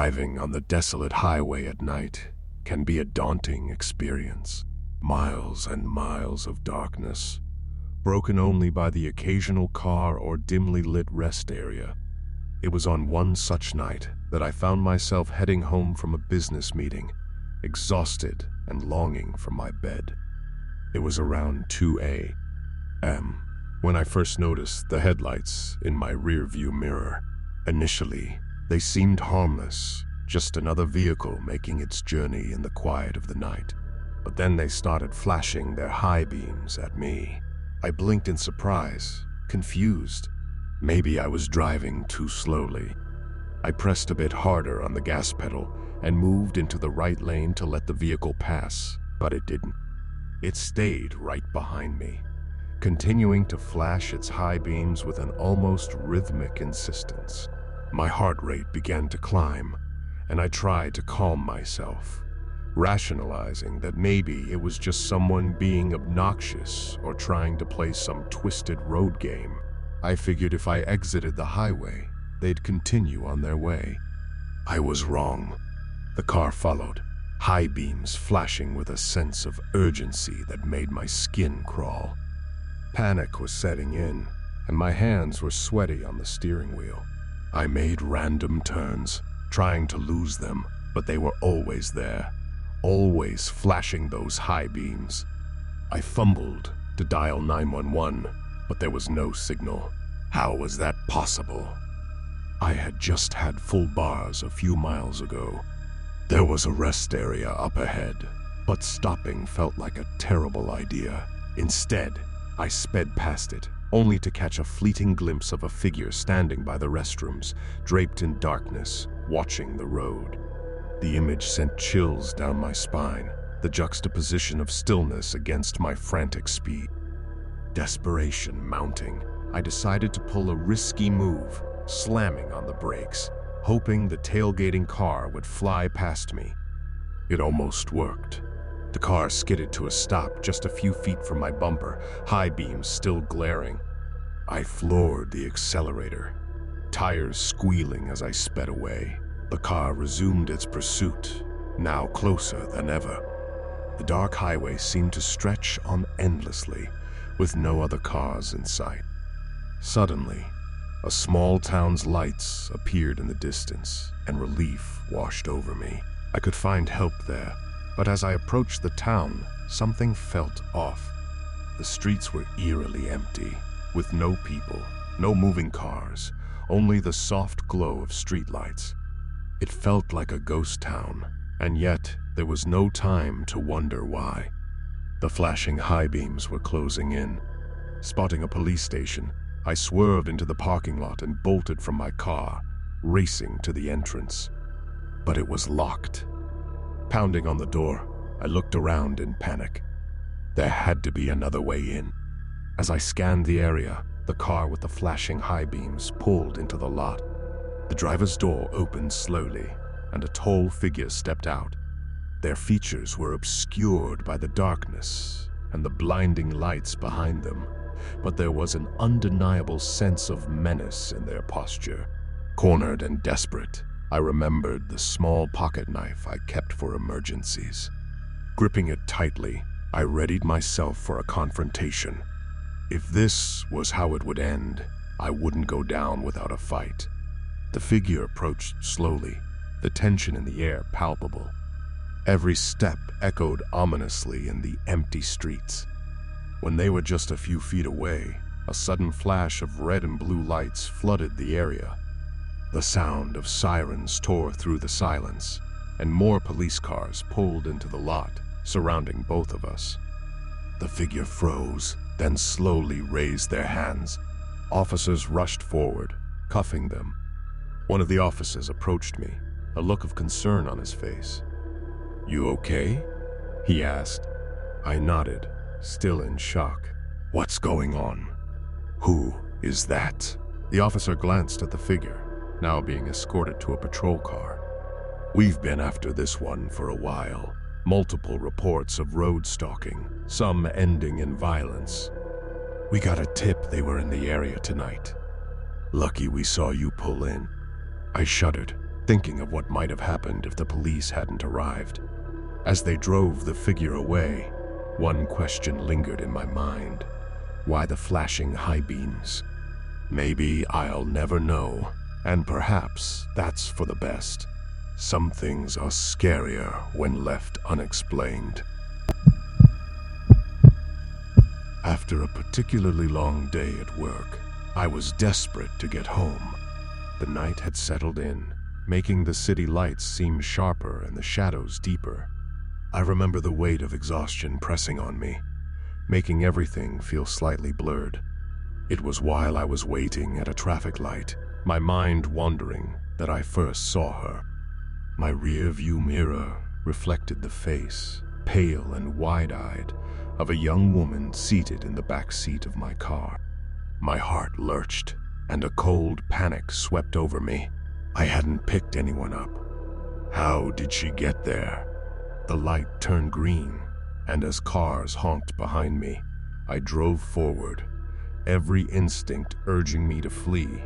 Driving on the desolate highway at night can be a daunting experience. Miles and miles of darkness, broken only by the occasional car or dimly lit rest area. It was on one such night that I found myself heading home from a business meeting, exhausted and longing for my bed. It was around 2 a.m. when I first noticed the headlights in my rearview mirror. Initially, they seemed harmless, just another vehicle making its journey in the quiet of the night. But then they started flashing their high beams at me. I blinked in surprise, confused. Maybe I was driving too slowly. I pressed a bit harder on the gas pedal and moved into the right lane to let the vehicle pass, but it didn't. It stayed right behind me, continuing to flash its high beams with an almost rhythmic insistence. My heart rate began to climb, and I tried to calm myself, rationalizing that maybe it was just someone being obnoxious or trying to play some twisted road game. I figured if I exited the highway, they'd continue on their way. I was wrong. The car followed, high beams flashing with a sense of urgency that made my skin crawl. Panic was setting in, and my hands were sweaty on the steering wheel. I made random turns, trying to lose them, but they were always there, always flashing those high beams. I fumbled to dial 911, but there was no signal. How was that possible? I had just had full bars a few miles ago. There was a rest area up ahead, but stopping felt like a terrible idea. Instead, I sped past it, only to catch a fleeting glimpse of a figure standing by the restrooms, draped in darkness, watching the road. The image sent chills down my spine, the juxtaposition of stillness against my frantic speed. Desperation mounting, I decided to pull a risky move, slamming on the brakes, hoping the tailgating car would fly past me. It almost worked. The car skidded to a stop just a few feet from my bumper, high beams still glaring. I floored the accelerator, tires squealing as I sped away. The car resumed its pursuit, now closer than ever. The dark highway seemed to stretch on endlessly, with no other cars in sight. Suddenly, a small town's lights appeared in the distance, and relief washed over me. I could find help there, but as I approached the town, something felt off. The streets were eerily empty, with no people, no moving cars, only the soft glow of streetlights. It felt like a ghost town, and yet there was no time to wonder why. The flashing high beams were closing in. Spotting a police station, I swerved into the parking lot and bolted from my car, racing to the entrance. But it was locked. Pounding on the door, I looked around in panic. There had to be another way in. As I scanned the area, the car with the flashing high beams pulled into the lot. The driver's door opened slowly, and a tall figure stepped out. Their features were obscured by the darkness and the blinding lights behind them, but there was an undeniable sense of menace in their posture. Cornered and desperate, I remembered the small pocket knife I kept for emergencies. Gripping it tightly, I readied myself for a confrontation. If this was how it would end, I wouldn't go down without a fight. The figure approached slowly, the tension in the air palpable. Every step echoed ominously in the empty streets. When they were just a few feet away, a sudden flash of red and blue lights flooded the area. The sound of sirens tore through the silence, and more police cars pulled into the lot, surrounding both of us. The figure froze, then slowly raised their hands. Officers rushed forward, cuffing them. One of the officers approached me, a look of concern on his face. "You okay?" he asked. I nodded, still in shock. "What's going on? Who is that?" The officer glanced at the figure, now being escorted to a patrol car. "We've been after this one for a while. Multiple reports of road stalking, some ending in violence. We got a tip they were in the area tonight. Lucky we saw you pull in." I shuddered, thinking of what might have happened if the police hadn't arrived. As they drove the figure away, one question lingered in my mind. Why the flashing high beams? Maybe I'll never know, and perhaps that's for the best. Some things are scarier when left unexplained. After a particularly long day at work, I was desperate to get home. The night had settled in, making the city lights seem sharper and the shadows deeper. I remember the weight of exhaustion pressing on me, making everything feel slightly blurred. It was while I was waiting at a traffic light, my mind wandering, that I first saw her. My rear-view mirror reflected the face, pale and wide-eyed, of a young woman seated in the back seat of my car. My heart lurched, and a cold panic swept over me. I hadn't picked anyone up. How did she get there? The light turned green, and as cars honked behind me, I drove forward, every instinct urging me to flee.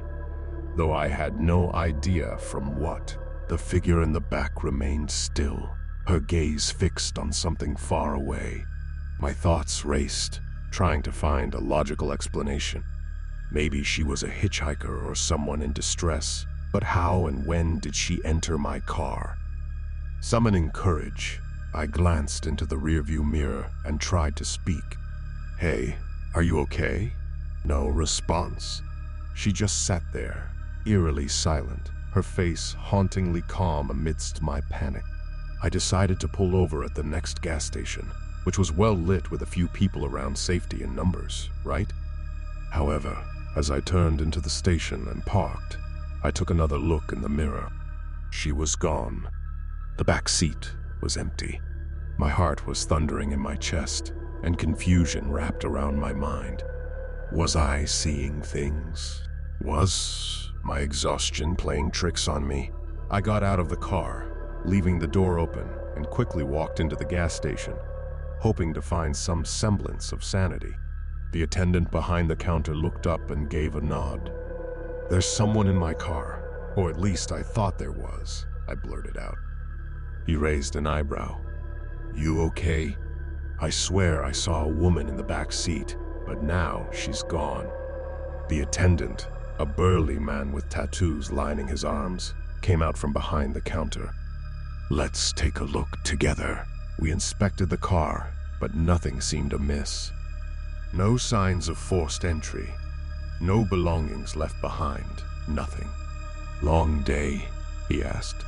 Though I had no idea from what, the figure in the back remained still, her gaze fixed on something far away. My thoughts raced, trying to find a logical explanation. Maybe she was a hitchhiker or someone in distress, but how and when did she enter my car? Summoning courage, I glanced into the rearview mirror and tried to speak. "Hey, are you okay?" No response. She just sat there, eerily silent, her face hauntingly calm amidst my panic. I decided to pull over at the next gas station, which was well lit with a few people around, safety in numbers, right? However, as I turned into the station and parked, I took another look in the mirror. She was gone. The back seat was empty. My heart was thundering in my chest, and confusion wrapped around my mind. Was I seeing things? Was my exhaustion playing tricks on me? I got out of the car, leaving the door open, and quickly walked into the gas station, hoping to find some semblance of sanity. The attendant behind the counter looked up and gave a nod. "There's someone in my car, or at least I thought there was," I blurted out. He raised an eyebrow. "You okay? I swear I saw a woman in the back seat, but now she's gone." The attendant, a burly man with tattoos lining his arms, came out from behind the counter. "Let's take a look together." We inspected the car, but nothing seemed amiss. No signs of forced entry. No belongings left behind. Nothing. "Long day?" he asked.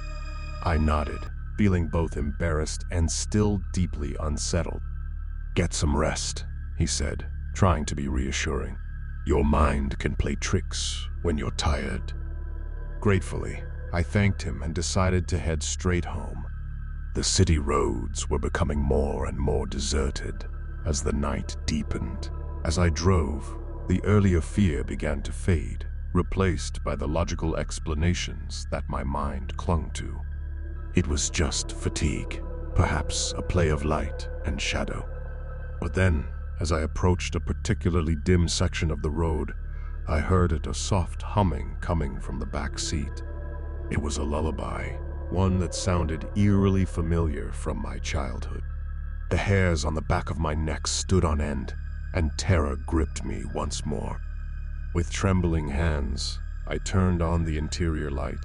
I nodded, feeling both embarrassed and still deeply unsettled. "Get some rest," he said, trying to be reassuring. "Your mind can play tricks when you're tired." Gratefully, I thanked him and decided to head straight home. The city roads were becoming more and more deserted as the night deepened. As I drove, the earlier fear began to fade, replaced by the logical explanations that my mind clung to. It was just fatigue, perhaps a play of light and shadow. But then, as I approached a particularly dim section of the road, I heard a soft humming coming from the back seat. It was a lullaby, one that sounded eerily familiar from my childhood. The hairs on the back of my neck stood on end, and terror gripped me once more. With trembling hands, I turned on the interior light.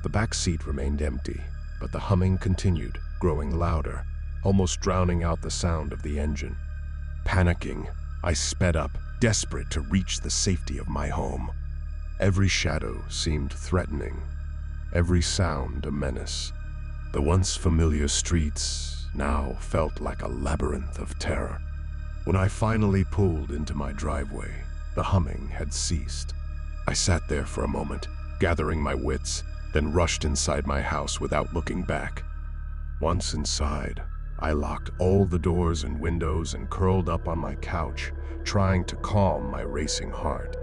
The back seat remained empty, but the humming continued, growing louder, almost drowning out the sound of the engine. Panicking, I sped up, desperate to reach the safety of my home. Every shadow seemed threatening, every sound a menace. The once familiar streets now felt like a labyrinth of terror. When I finally pulled into my driveway, the humming had ceased. I sat there for a moment, gathering my wits, then rushed inside my house without looking back. Once inside, I locked all the doors and windows and curled up on my couch, trying to calm my racing heart.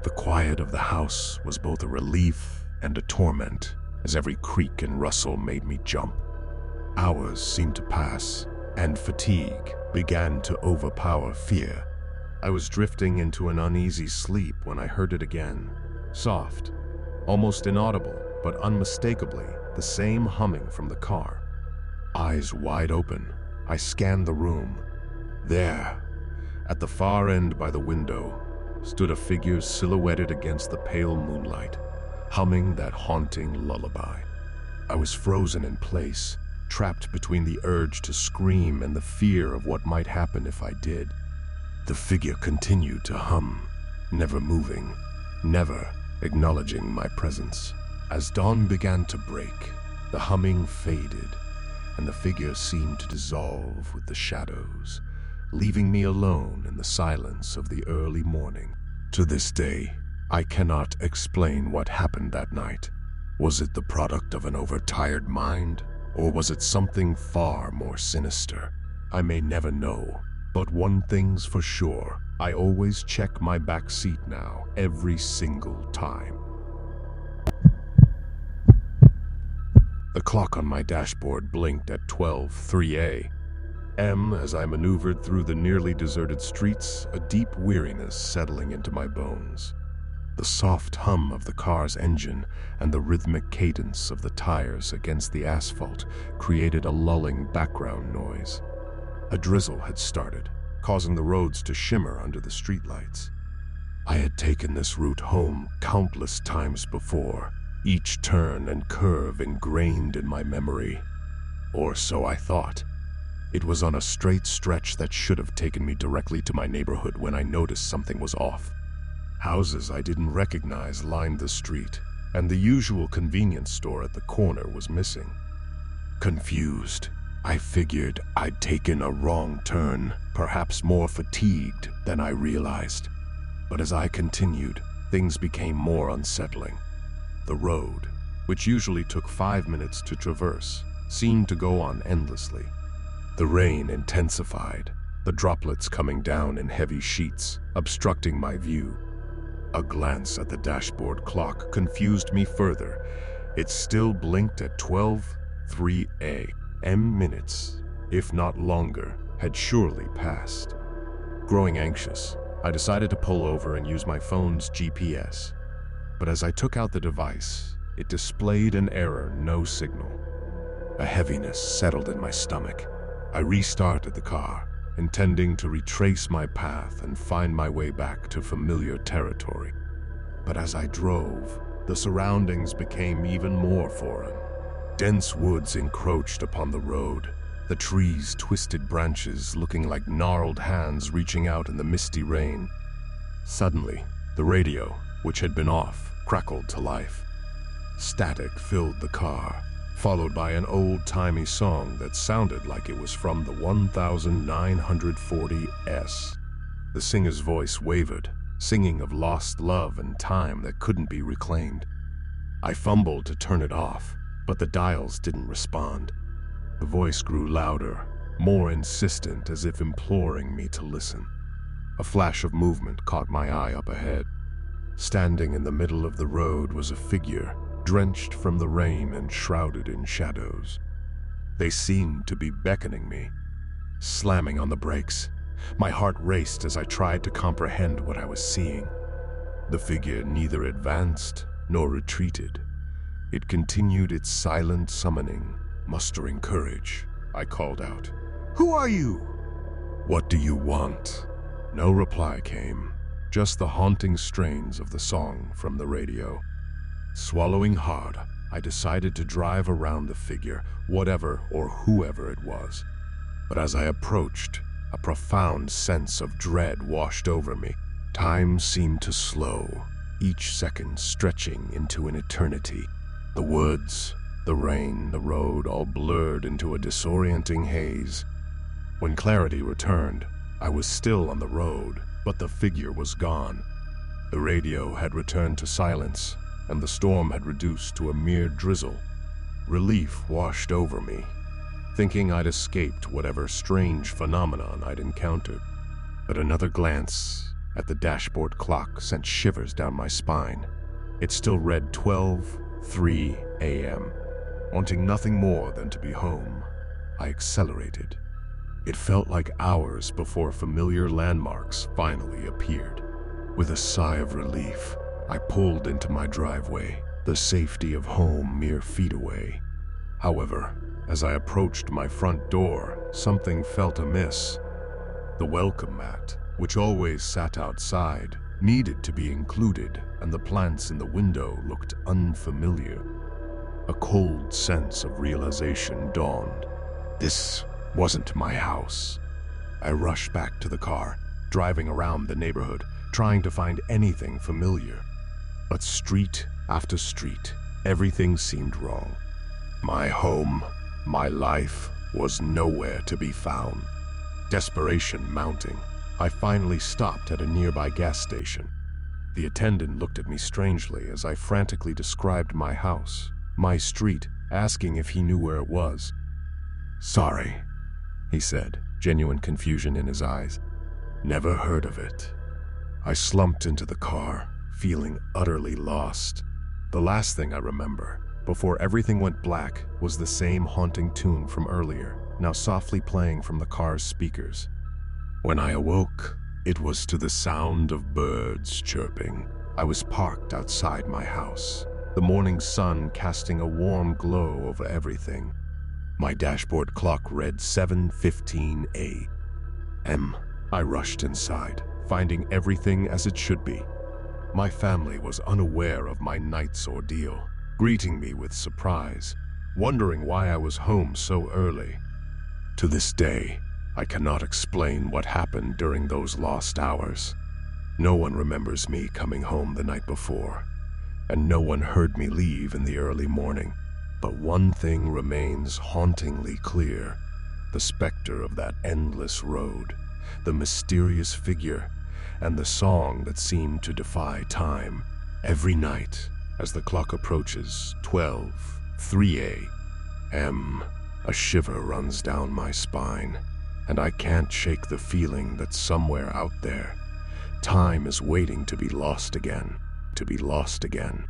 The quiet of the house was both a relief and a torment, as every creak and rustle made me jump. Hours seemed to pass, and fatigue began to overpower fear. I was drifting into an uneasy sleep when I heard it again, soft, almost inaudible, but unmistakably the same humming from the car. Eyes wide open, I scanned the room. There, at the far end by the window, stood a figure silhouetted against the pale moonlight, humming that haunting lullaby. I was frozen in place, trapped between the urge to scream and the fear of what might happen if I did. The figure continued to hum, never moving, never acknowledging my presence. As dawn began to break, the humming faded, and the figure seemed to dissolve with the shadows, leaving me alone in the silence of the early morning. To this day, I cannot explain what happened that night. Was it the product of an overtired mind, or was it something far more sinister? I may never know, but one thing's for sure, I always check my back seat now, every single time. The clock on my dashboard blinked at 12:03 a.m. as I maneuvered through the nearly deserted streets, a deep weariness settling into my bones. The soft hum of the car's engine and the rhythmic cadence of the tires against the asphalt created a lulling background noise. A drizzle had started, causing the roads to shimmer under the streetlights. I had taken this route home countless times before, each turn and curve ingrained in my memory. Or so I thought. It was on a straight stretch that should have taken me directly to my neighborhood when I noticed something was off. Houses I didn't recognize lined the street, and the usual convenience store at the corner was missing. Confused, I figured I'd taken a wrong turn, perhaps more fatigued than I realized. But as I continued, things became more unsettling. The road, which usually took 5 minutes to traverse, seemed to go on endlessly. The rain intensified, the droplets coming down in heavy sheets, obstructing my view. A glance at the dashboard clock confused me further. It still blinked at 12:03 a.m. Minutes, if not longer, had surely passed. Growing anxious, I decided to pull over and use my phone's GPS. But as I took out the device, it displayed an error, no signal. A heaviness settled in my stomach. I restarted the car, intending to retrace my path and find my way back to familiar territory. But as I drove, the surroundings became even more foreign. Dense woods encroached upon the road, the trees' twisted branches looking like gnarled hands reaching out in the misty rain. Suddenly, the radio, which had been off, crackled to life. Static filled the car, followed by an old-timey song that sounded like it was from the 1940s. The singer's voice wavered, singing of lost love and time that couldn't be reclaimed. I fumbled to turn it off, but the dials didn't respond. The voice grew louder, more insistent, as if imploring me to listen. A flash of movement caught my eye up ahead. Standing in the middle of the road was a figure, drenched from the rain and shrouded in shadows. They seemed to be beckoning me. Slamming on the brakes, my heart raced as I tried to comprehend what I was seeing. The figure neither advanced nor retreated. It continued its silent summoning. Mustering courage, I called out, "Who are you?" "What do you want?" No reply came, just the haunting strains of the song from the radio. Swallowing hard, I decided to drive around the figure, whatever or whoever it was. But as I approached, a profound sense of dread washed over me. Time seemed to slow, each second stretching into an eternity. The woods, the rain, the road all blurred into a disorienting haze. When clarity returned, I was still on the road, but the figure was gone. The radio had returned to silence, and the storm had reduced to a mere drizzle. Relief washed over me, thinking I'd escaped whatever strange phenomenon I'd encountered. But another glance at the dashboard clock sent shivers down my spine. It still read 12:03 a.m. Wanting nothing more than to be home, I accelerated. It felt like hours before familiar landmarks finally appeared. With a sigh of relief, I pulled into my driveway, the safety of home mere feet away. However, as I approached my front door, something felt amiss. The welcome mat, which always sat outside, needed to be included, and the plants in the window looked unfamiliar. A cold sense of realization dawned. This wasn't my house. I rushed back to the car, driving around the neighborhood, trying to find anything familiar. But street after street, everything seemed wrong. My home, my life, was nowhere to be found. Desperation mounting, I finally stopped at a nearby gas station. The attendant looked at me strangely as I frantically described my house, my street, asking if he knew where it was. "Sorry," he said, genuine confusion in his eyes. "Never heard of it." I slumped into the car, feeling utterly lost. The last thing I remember, before everything went black, was the same haunting tune from earlier, now softly playing from the car's speakers. When I awoke, it was to the sound of birds chirping. I was parked outside my house, the morning sun casting a warm glow over everything. My dashboard clock read 7:15 a.m. I rushed inside, finding everything as it should be. My family was unaware of my night's ordeal, greeting me with surprise, wondering why I was home so early. To this day, I cannot explain what happened during those lost hours. No one remembers me coming home the night before, and no one heard me leave in the early morning. But one thing remains hauntingly clear: the specter of that endless road, the mysterious figure, and the song that seemed to defy time. Every night, as the clock approaches 12:03 a.m., a shiver runs down my spine, and I can't shake the feeling that somewhere out there, time is waiting to be lost again, to be lost again.